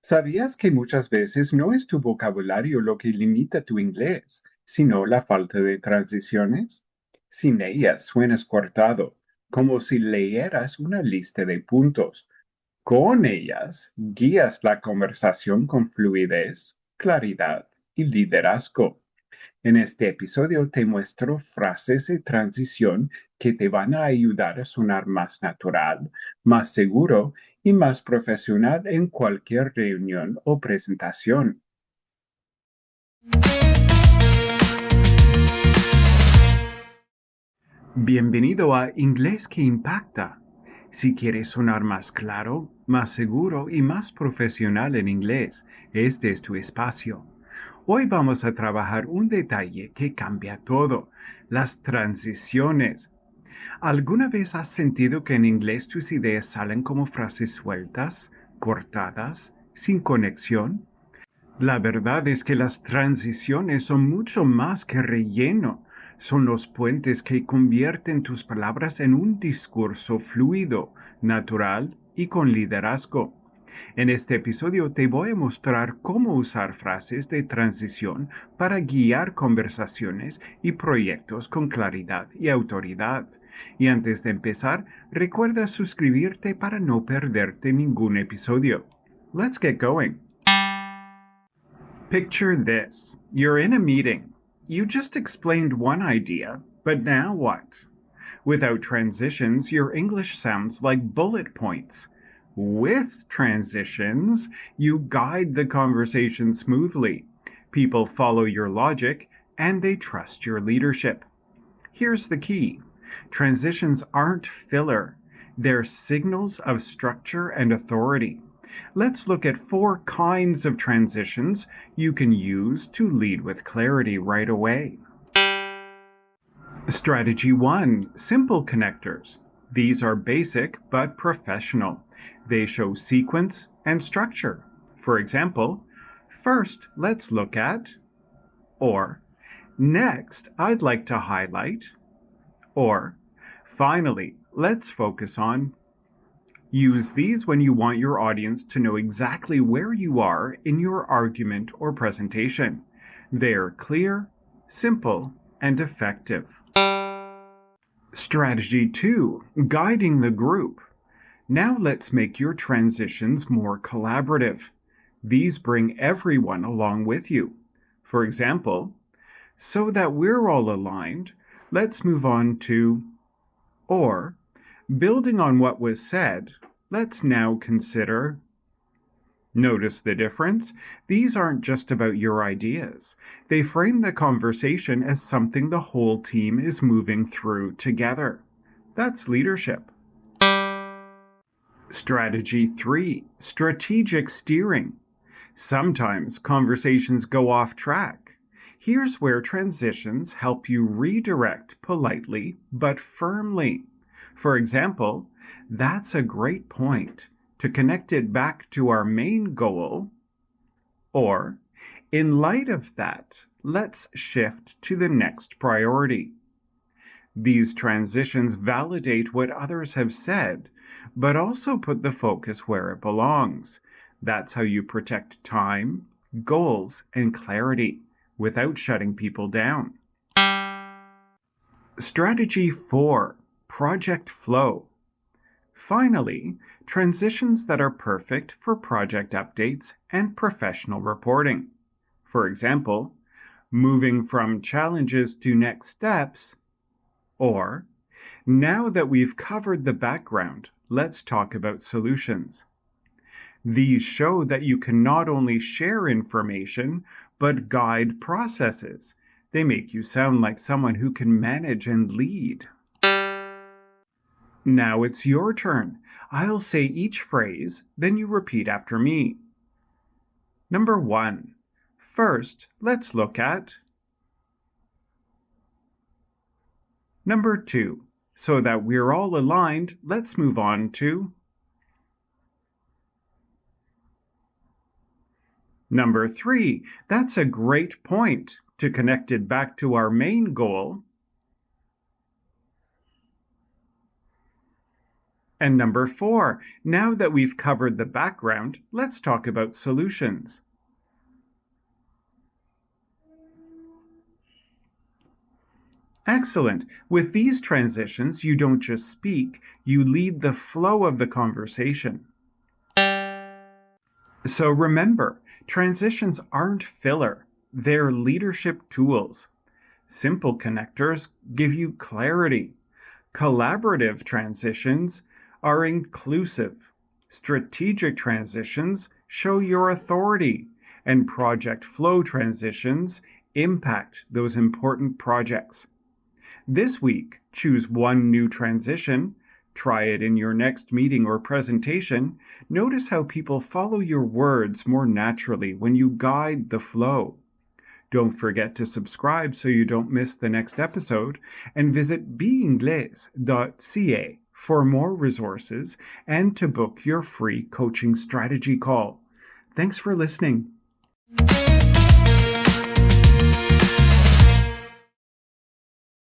¿Sabías que muchas veces no es tu vocabulario lo que limita tu inglés, sino la falta de transiciones? Sin ellas suenas cortado, como si leyeras una lista de puntos. Con ellas guías la conversación con fluidez, claridad y liderazgo. En este episodio te muestro frases de transición que te van a ayudar a sonar más natural, más seguro y más profesional en cualquier reunión o presentación. Bienvenido a Inglés que Impacta. Si quieres sonar más claro, más seguro y más profesional en inglés, este es tu espacio. Hoy vamos a trabajar un detalle que cambia todo, las transiciones. ¿Alguna vez has sentido que en inglés tus ideas salen como frases sueltas, cortadas, sin conexión? La verdad es que las transiciones son mucho más que relleno. Son los puentes que convierten tus palabras en un discurso fluido, natural y con liderazgo. En este episodio te voy a mostrar cómo usar frases de transición para guiar conversaciones y proyectos con claridad y autoridad. Y antes de empezar, recuerda suscribirte para no perderte ningún episodio. Let's get going. Picture this. You're in a meeting. You just explained one idea, but now what? Without transitions, your English sounds like bullet points. With transitions, you guide the conversation smoothly. People follow your logic, and they trust your leadership. Here's the key. Transitions aren't filler. They're signals of structure and authority. Let's look at 4 kinds of transitions you can use to lead with clarity right away. Strategy 1. Simple connectors. These are basic but professional. They show sequence and structure. For example, first let's look at, or next I'd like to highlight, or finally let's focus on. Use these when you want your audience to know exactly where you are in your argument or presentation. They are clear, simple, and effective. Strategy 2. Guiding the group. Now let's make your transitions more collaborative. These bring everyone along with you. For example, so that we're all aligned, let's move on to, or, building on what was said, let's now consider. Notice the difference? These aren't just about your ideas. They frame the conversation as something the whole team is moving through together. That's leadership. Strategy 3. Strategic steering. Sometimes conversations go off track. Here's where transitions help you redirect politely but firmly. For example, that's a great point. To connect it back to our main goal, or, in light of that, let's shift to the next priority. These transitions validate what others have said, but also put the focus where it belongs. That's how you protect time, goals, and clarity without shutting people down. Strategy 4. Project flow. Finally, transitions that are perfect for project updates and professional reporting. For example, moving from challenges to next steps, or now that we've covered the background, let's talk about solutions. These show that you can not only share information, but guide processes. They make you sound like someone who can manage and lead. Now it's your turn. I'll say each phrase, then you repeat after me. Number 1. First, let's look at. Number 2. So that we're all aligned, let's move on to. Number 3. That's a great point. To connect it back to our main goal. And number 4, now that we've covered the background, let's talk about solutions. Excellent. With these transitions, you don't just speak, you lead the flow of the conversation. So remember, transitions aren't filler, they're leadership tools. Simple connectors give you clarity. Collaborative transitions are inclusive. Strategic transitions show your authority. And project flow transitions impact those important projects. This week, choose one new transition. Try it in your next meeting or presentation. Notice how people follow your words more naturally when you guide the flow. Don't forget to subscribe so you don't miss the next episode, and visit beingles.ca for more resources and to book your free coaching strategy call. Thanks for listening.